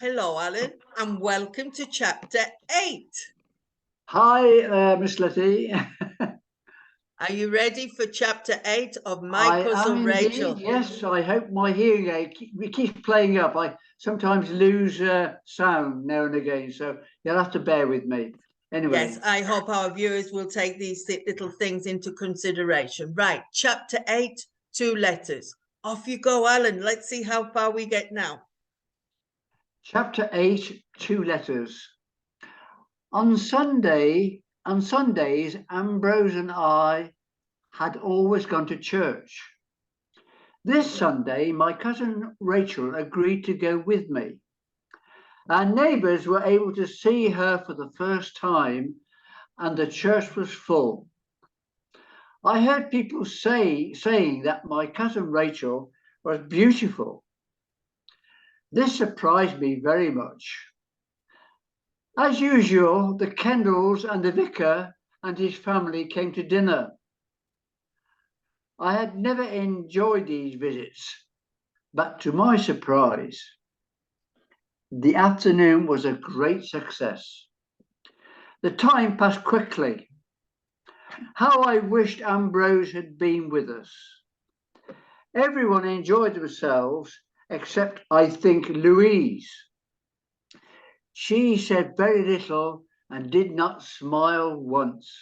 Hello, Alan, and welcome to chapter 8. Hi, Miss Letty. Are you ready for chapter 8 of My I am Cousin indeed. Rachel? Yes, I hope my hearing aid keeps playing up. I sometimes lose sound now and again, so you'll have to bear with me. Yes, Anyway, I hope our viewers will take these little things into consideration. Right, chapter 8, 2 letters. Off you go, Alan. Let's see how far we get now. chapter 8, 2 letters. On Sundays, Ambrose and I had always gone to church. This Sunday, my cousin Rachel agreed to go with me. Our neighbours were able to see her for the first time, and the church was full. I heard people saying that my cousin Rachel was beautiful. This surprised me very much. As usual, the Kendalls and the vicar and his family came to dinner. I had never enjoyed these visits, but to my surprise, the afternoon was a great success. The time passed quickly. How I wished Ambrose had been with us. Everyone enjoyed themselves except, I think, Louise. She said very little and did not smile once.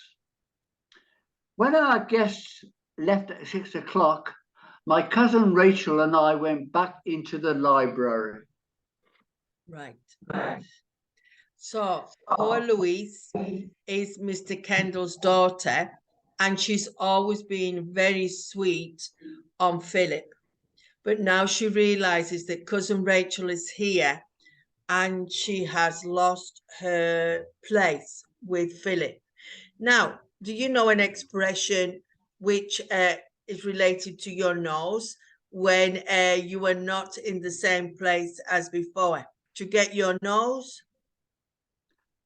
When our guests left at 6 o'clock, my cousin Rachel and I went back into the library. Right. So, poor Louise is Mr. Kendall's daughter, and she's always been very sweet on Philip. But now she realizes that cousin Rachel is here and she has lost her place with Philip. Now, do you know an expression which is related to your nose when you were not in the same place as before? To get your nose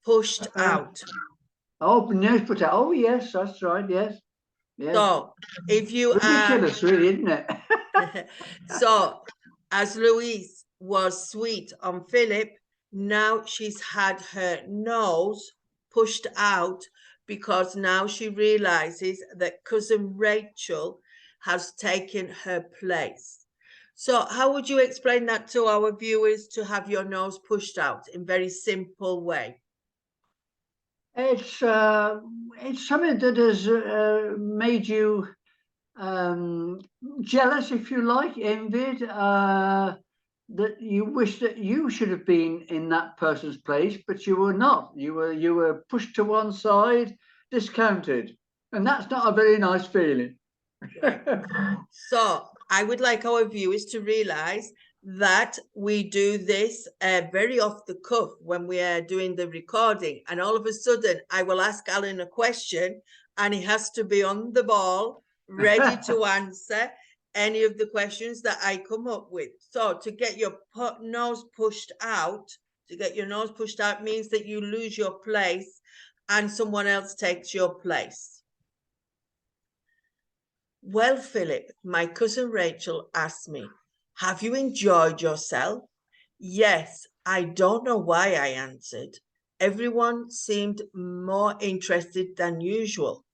pushed out. Oh, nose put out. Oh, yes, that's right. Yes. Yes. So, if you are. Ridiculous, really, isn't it? So, as Louise was sweet on Philip, now she's had her nose pushed out because now she realizes that cousin Rachel has taken her place. So, how would you explain that to our viewers, to have your nose pushed out in very simple way? It's something that has made you jealous, if you like, envied. That you wish that you should have been in that person's place, but you were not. You were pushed to one side, discounted, and that's not a very nice feeling. Right. So I would like our viewers to realize that we do this very off the cuff when we are doing the recording. And all of a sudden, I will ask Alan a question and he has to be on the ball, ready to answer any of the questions that I come up with. So to get your nose pushed out, means that you lose your place and someone else takes your place. Well, Philip, my cousin Rachel asked me, have you enjoyed yourself? Yes, I don't know why, I answered. Everyone seemed more interested than usual.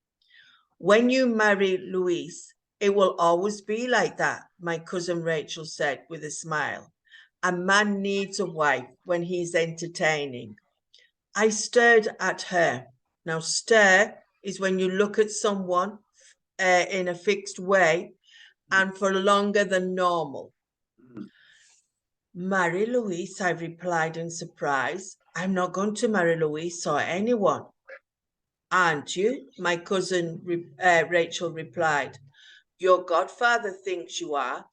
When you marry Louise, it will always be like that, my cousin Rachel said with a smile. A man needs a wife when he's entertaining. I stared at her. Now, stare is when you look at someone in a fixed way and for longer than normal. Marry Louise, I replied in surprise. I'm not going to marry Louise or anyone. Aren't you? My cousin Rachel replied. Your godfather thinks you are,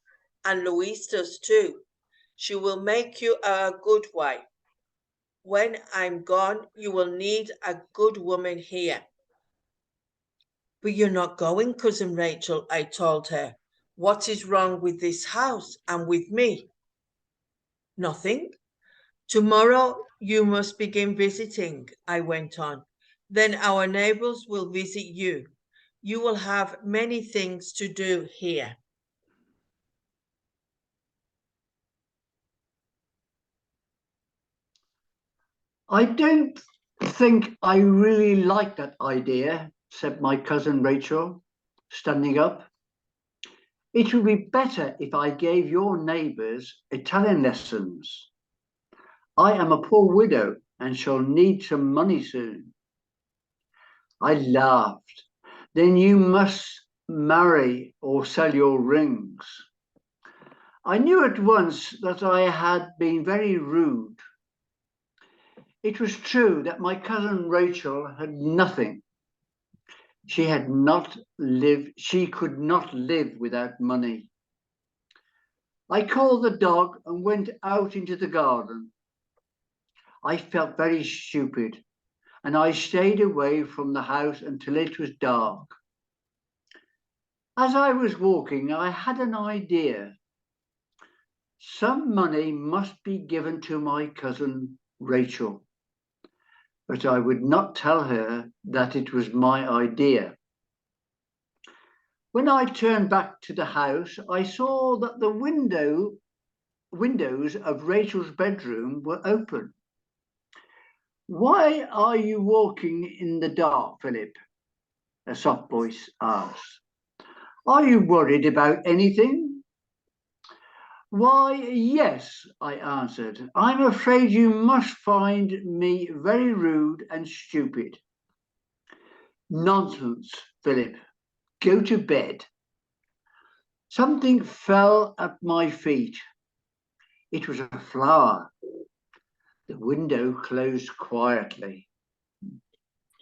and Louise does too. She will make you a good wife. When I'm gone, you will need a good woman here. But you're not going, cousin Rachel, I told her. What is wrong with this house and with me? Nothing. Tomorrow you must begin visiting, I went on. Then our neighbors will visit you. You will have many things to do here. I don't think I really like that idea, said my cousin Rachel, standing up. It would be better if I gave your neighbours Italian lessons. I am a poor widow and shall need some money soon. I laughed. Then you must marry or sell your rings. I knew at once that I had been very rude. It was true that my cousin Rachel had nothing. She could not live without money. I called the dog and went out into the garden. I felt very stupid, and I stayed away from the house until it was dark. As I was walking, I had an idea. Some money must be given to my cousin Rachel, but I would not tell her that it was my idea. When I turned back to the house, I saw that the windows of Rachel's bedroom were open. Why are you walking in the dark, Philip? A soft voice asked. Are you worried about anything? Why, yes, I answered. I'm afraid you must find me very rude and stupid. Nonsense, Philip. Go to bed. Something fell at my feet. It was a flower. The window closed quietly.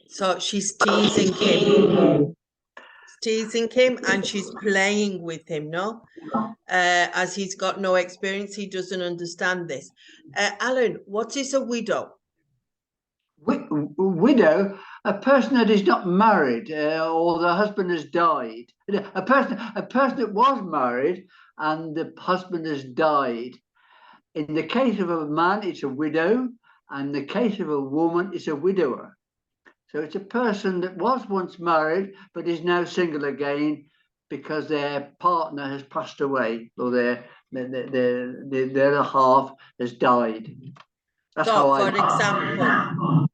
So she's teasing him. Teasing him and she's playing with him, no? As he's got no experience, he doesn't understand this. Alan, what is a widow? Widow, a person that is not married or the husband has died. A person that was married and the husband has died. In the case of a man, it's a widow, and in the case of a woman, it's a widower. So it's a person that was once married but is now single again because their partner has passed away or their other half has died. That's So, how for I. example,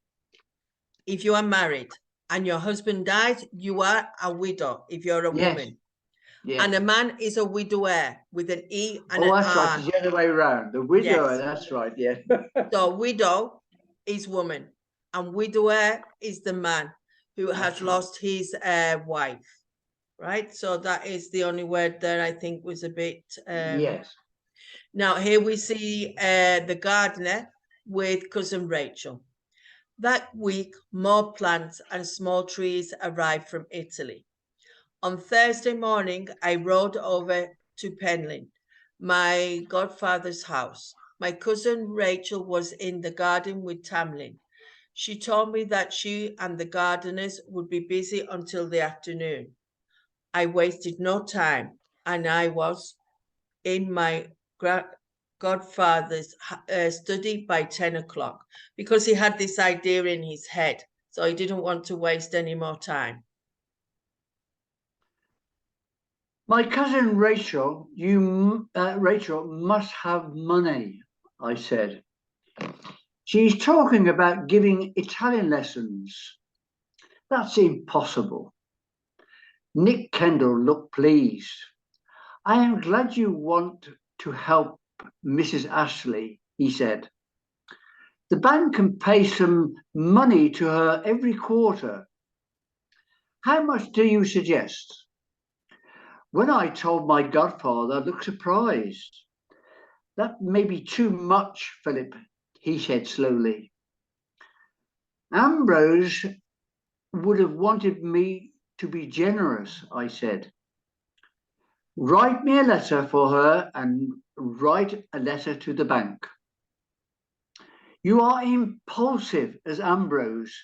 if you are married and your husband dies, you are a widow if you're a Yes. woman. Yes. And a man is a widower with an E and an Oh, that's R. right. It's the other way around. The widower, Yes. that's right, yeah. So widow is woman and widower is the man who has lost his wife, right? So that is the only word that I think was a bit... Yes. Now here we see the gardener with cousin Rachel. That week, more plants and small trees arrived from Italy. On Thursday morning, I rode over to Penlyn, my godfather's house. My cousin Rachel was in the garden with Tamlin. She told me that she and the gardeners would be busy until the afternoon. I wasted no time, and I was in my godfather's study by 10 o'clock because he had this idea in his head, so he didn't want to waste any more time. My cousin Rachel, Rachel must have money, I said. She's talking about giving Italian lessons. That's impossible. Nick Kendall looked pleased. I am glad you want to help Mrs. Ashley, he said. The bank can pay some money to her every quarter. How much do you suggest? When I told my godfather, I looked surprised. That may be too much, Philip, he said slowly. Ambrose would have wanted me to be generous, I said. Write me a letter for her and write a letter to the bank. You are impulsive as Ambrose,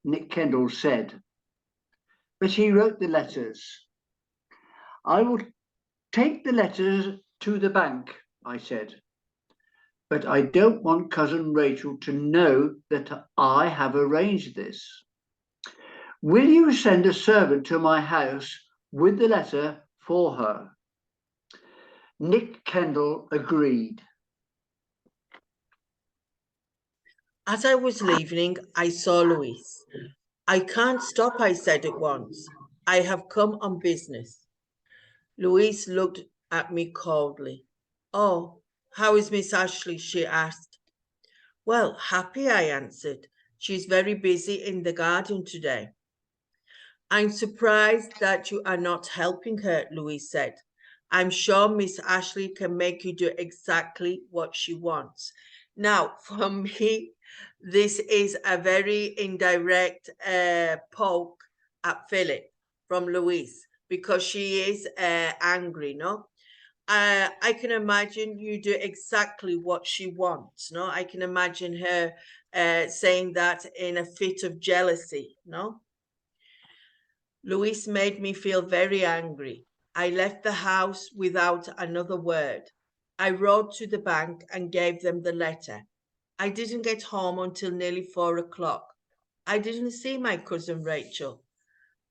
Nick Kendall said. But he wrote the letters. I will take the letters to the bank, I said. But I don't want cousin Rachel to know that I have arranged this. Will you send a servant to my house with the letter for her? Nick Kendall agreed. As I was leaving, I saw Louise. I can't stop, I said at once. I have come on business. Louise looked at me coldly. Oh, how is Miss Ashley? She asked. Well, happy, I answered. She's very busy in the garden today. I'm surprised that you are not helping her, Louise said. I'm sure Miss Ashley can make you do exactly what she wants. Now, for me, this is a very indirect poke at Philip from Louise because she is angry, no? I can imagine you do exactly what she wants, no? I can imagine her saying that in a fit of jealousy, no? Louise made me feel very angry. I left the house without another word. I rode to the bank and gave them the letter. I didn't get home until nearly 4 o'clock. I didn't see my cousin Rachel.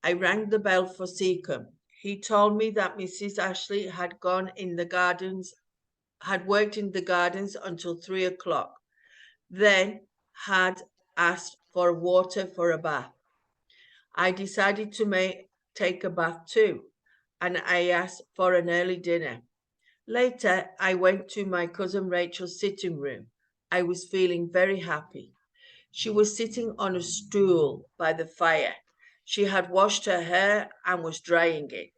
I rang the bell for Seacombe. He told me that Mrs. Ashley had gone in the gardens, had worked in the gardens until 3 o'clock, then had asked for water for a bath. I decided to take a bath too, and I asked for an early dinner. Later, I went to my cousin Rachel's sitting room. I was feeling very happy. She was sitting on a stool by the fire. She had washed her hair and was drying it.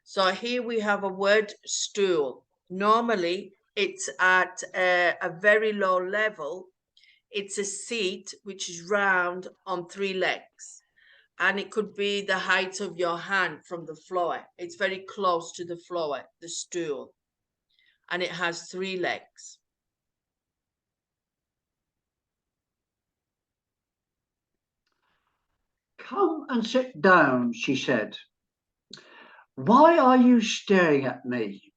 So here we have a word stool. Normally, it's at a very low level. It's a seat which is round on three legs, and it could be the height of your hand from the floor. It's very close to the floor, the stool, and it has three legs. Come and sit down, she said. Why are you staring at me?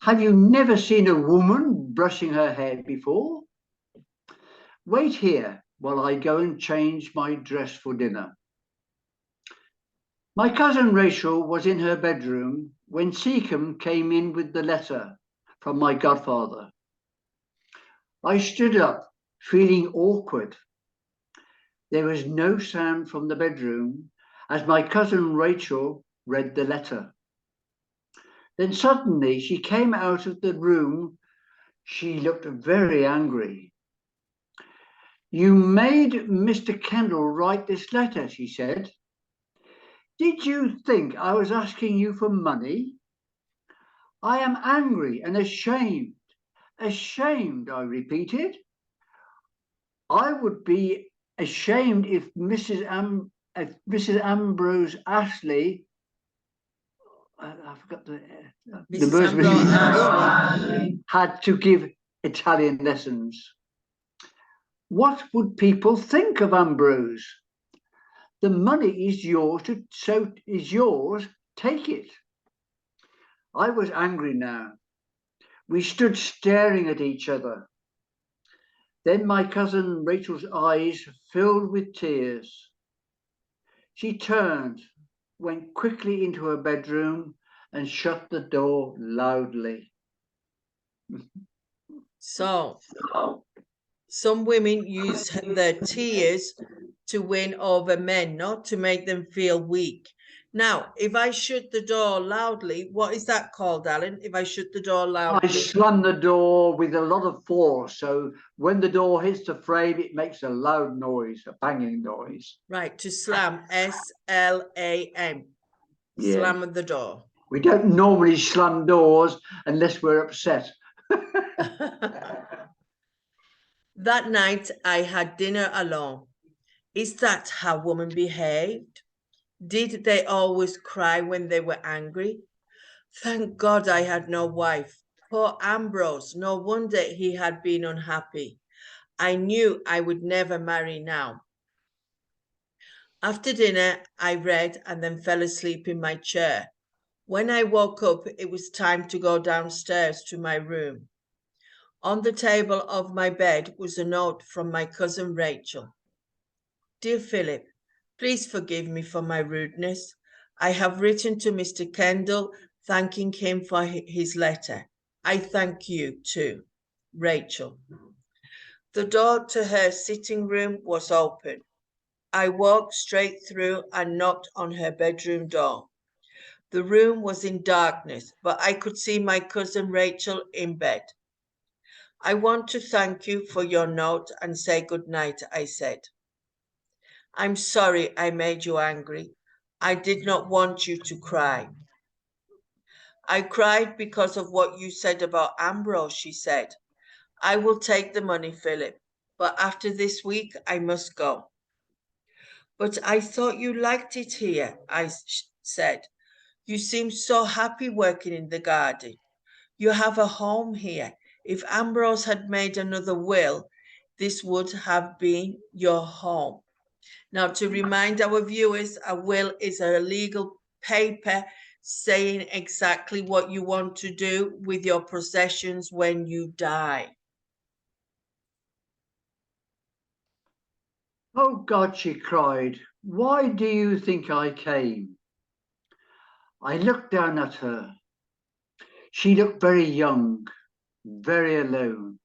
Have you never seen a woman brushing her hair before? Wait here while I go and change my dress for dinner. My cousin Rachel was in her bedroom when Seacombe came in with the letter from my godfather. I stood up, feeling awkward. There was no sound from the bedroom as my cousin Rachel read the letter. Then suddenly she came out of the room. She looked very angry. You made Mr. Kendall write this letter, she said. Did you think I was asking you for money? I am angry and ashamed. Ashamed, I repeated. I would be ashamed if Mrs. Ambrose Ashley, I forgot the Mrs. words, Ambrose Ashley had to give Italian lessons. What would people think of Ambrose? The money is yours, take it. I was angry now. We stood staring at each other. Then my cousin Rachel's eyes filled with tears. She turned, went quickly into her bedroom and shut the door loudly. So, some women use their tears to win over men, not to make them feel weak. Now, if I shut the door loudly, what is that called, Alan? If I shut the door loudly? I slam the door with a lot of force, so when the door hits the frame, it makes a loud noise, a banging noise. Right, to slam, S-L-A-M, slam the door. We don't normally slam doors unless we're upset. That night, I had dinner alone. Is that how women behaved? Did they always cry when they were angry? Thank God I had no wife. Poor Ambrose, no wonder he had been unhappy. I knew I would never marry now. After dinner, I read and then fell asleep in my chair. When I woke up, it was time to go downstairs to my room. On the table of my bed was a note from my cousin Rachel. Dear Philip, please forgive me for my rudeness. I have written to Mr. Kendall thanking him for his letter. I thank you too, Rachel. The door to her sitting room was open. I walked straight through and knocked on her bedroom door. The room was in darkness, but I could see my cousin Rachel in bed. I want to thank you for your note and say good night, I said. I'm sorry I made you angry. I did not want you to cry. I cried because of what you said about Ambrose, she said. I will take the money, Philip, but after this week I must go. But I thought you liked it here, I said. You seem so happy working in the garden. You have a home here. If Ambrose had made another will, this would have been your home. Now, to remind our viewers, a will is a legal paper saying exactly what you want to do with your possessions when you die. Oh God, she cried, why do you think I came? I looked down at her. She looked very young, very alone.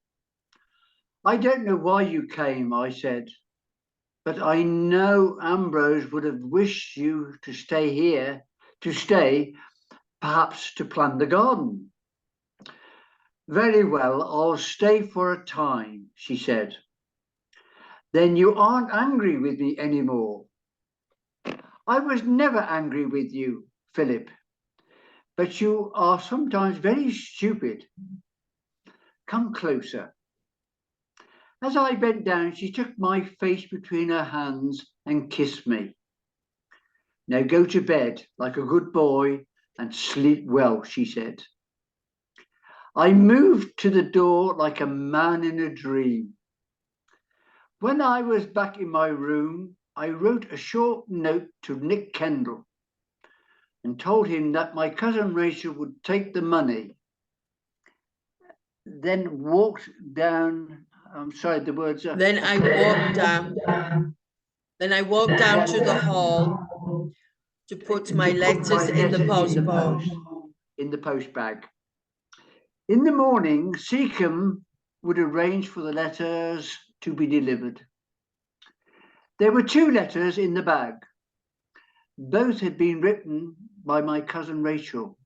I don't know why you came, I said, but I know Ambrose would have wished you to stay here, perhaps to plant the garden. Very well, I'll stay for a time, she said. Then you aren't angry with me anymore. I was never angry with you, Philip, but you are sometimes very stupid. Come closer. As I bent down, she took my face between her hands and kissed me. Now go to bed like a good boy and sleep well, she said. I moved to the door like a man in a dream. When I was back in my room, I wrote a short note to Nick Kendall and told him that my cousin Rachel would take the money. Then walked down. I'm sorry, the words are. Then I walked down to the hall to put my letters in the post bag. In the morning, Seacombe would arrange for the letters to be delivered. There were 2 letters in the bag. Both had been written by my cousin Rachel.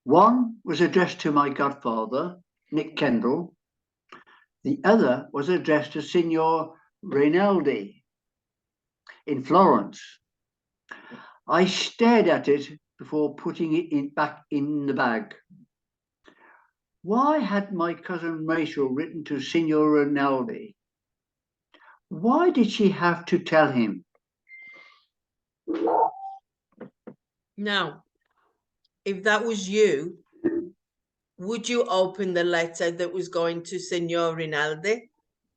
One was addressed to my godfather, Nick Kendall. The other was addressed to Signor Rinaldi in Florence. I stared at it before putting it back in the bag. Why had my cousin Rachel written to Signor Rinaldi? Why did she have to tell him? Now, if that was you, would you open the letter that was going to Signor Rinaldi?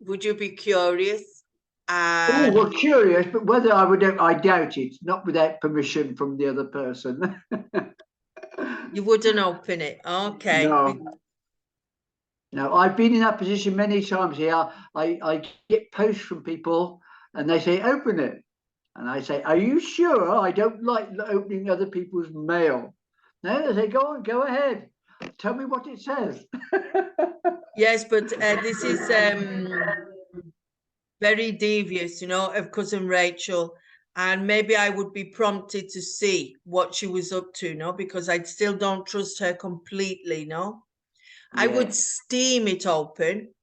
Would you be curious? Well, curious, but whether I would, I doubt it. Not without permission from the other person. You wouldn't open it, okay? No, I've been in that position many times here. I get posts from people, and they say open it, and I say, "Are you sure? I don't like opening other people's mail." No, they say, "Go on, go ahead. Tell me what it says." Yes, but this is very devious, you know, of cousin Rachel. And maybe I would be prompted to see what she was up to, no, because I still don't trust her completely, no. I would steam it open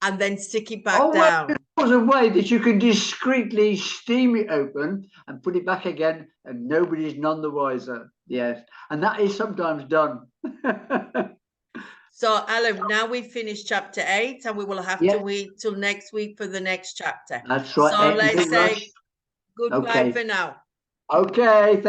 and then stick it back down. Well, there's a way that you can discreetly steam it open and put it back again, and nobody's none the wiser. Yes, and that is sometimes done. So, Alan, now we've finished chapter 8, and we will have to wait till next week for the next chapter. That's right. So let's say goodbye for now. Okay, thank